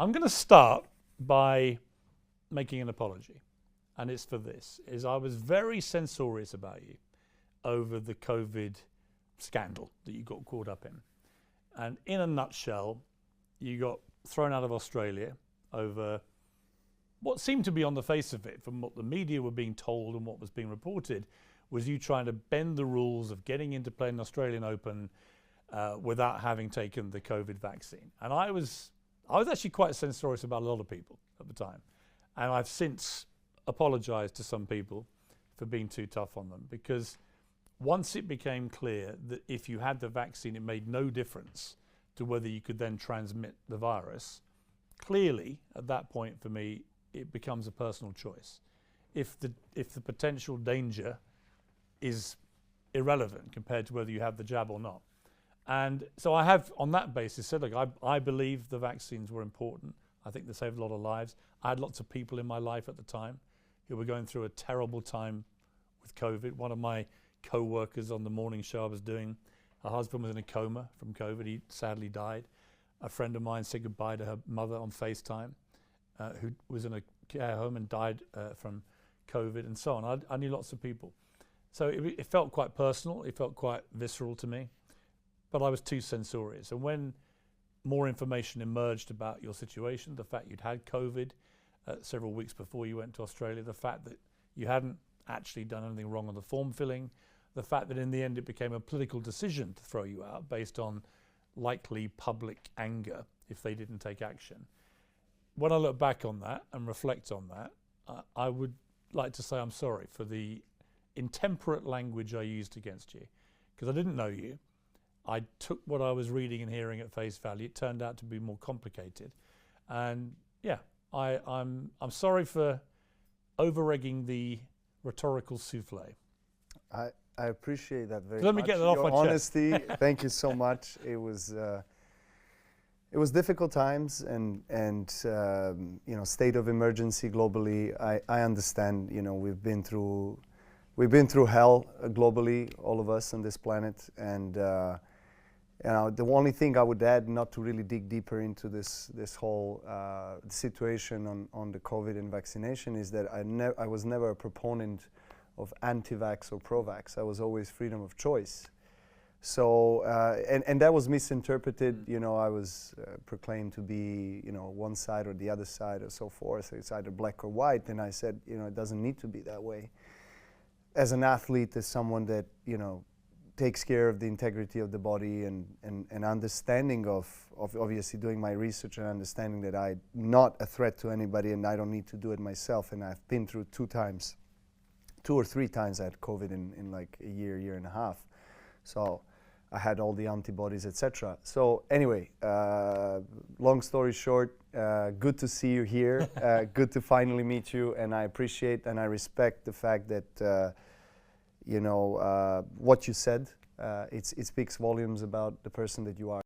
I'm going to start by making an apology, and it's for this, is I was very censorious about you over the COVID scandal that you got caught up in. And in a nutshell, you got thrown out of Australia over what seemed to be, on the face of it, from what the media were being told and what was being reported, was you trying to bend the rules of getting into playing the Australian Open without having taken the COVID vaccine. And I was actually quite censorious about a lot of people at the time. And I've since apologized to some people for being too tough on them, because once it became clear that if you had the vaccine, it made no difference to whether you could then transmit the virus, clearly at that point for me, it becomes a personal choice. If the potential danger is irrelevant compared to whether you have the jab or not. And so I have, on that basis, said, look, I believe the vaccines were important. I think they saved a lot of lives. I had lots of people in my life at the time who were going through a terrible time with COVID. One of my co-workers on the morning show I was doing, her husband was in a coma from COVID. He sadly died. A friend of mine said goodbye to her mother on FaceTime, who was in a care home and died from COVID, and so on. I knew lots of people. So it felt quite personal. It felt quite visceral to me, but I was too censorious. And when more information emerged about your situation, the fact you'd had COVID several weeks before you went to Australia, the fact that you hadn't actually done anything wrong on the form filling, the fact that in the end it became a political decision to throw you out based on likely public anger if they didn't take action. When I look back on that and reflect on that, I would like to say I'm sorry for the intemperate language I used against you, because I didn't know you. I took what I was reading and hearing at face value. It turned out to be more complicated. And yeah, I'm sorry for over-egging the rhetorical souffle. I appreciate that very much. Let me get that off my chest. Honesty, thank you so much. It was difficult times and you know, state of emergency globally. I understand, you know, we've been through hell globally, all of us on this planet, and you know, the only thing I would add, not to really dig deeper into this whole situation on the COVID and vaccination, is that I was never a proponent of anti-vax or pro-vax. I was always freedom of choice. So and that was misinterpreted. You know, I was proclaimed to be, you know, one side or the other side or so forth. It's either black or white, and I said, you know, it doesn't need to be that way. As an athlete, as someone that, you know, takes care of the integrity of the body and understanding of obviously doing my research and understanding that I'm not a threat to anybody and I don't need to do it myself. And I've been through 2 or 3 times I had COVID in like a year and a half. So I had all the antibodies, etc. So anyway, long story short, good to see you here. Good to finally meet you, and I appreciate and I respect the fact that you know, what you said. It speaks volumes about the person that you are.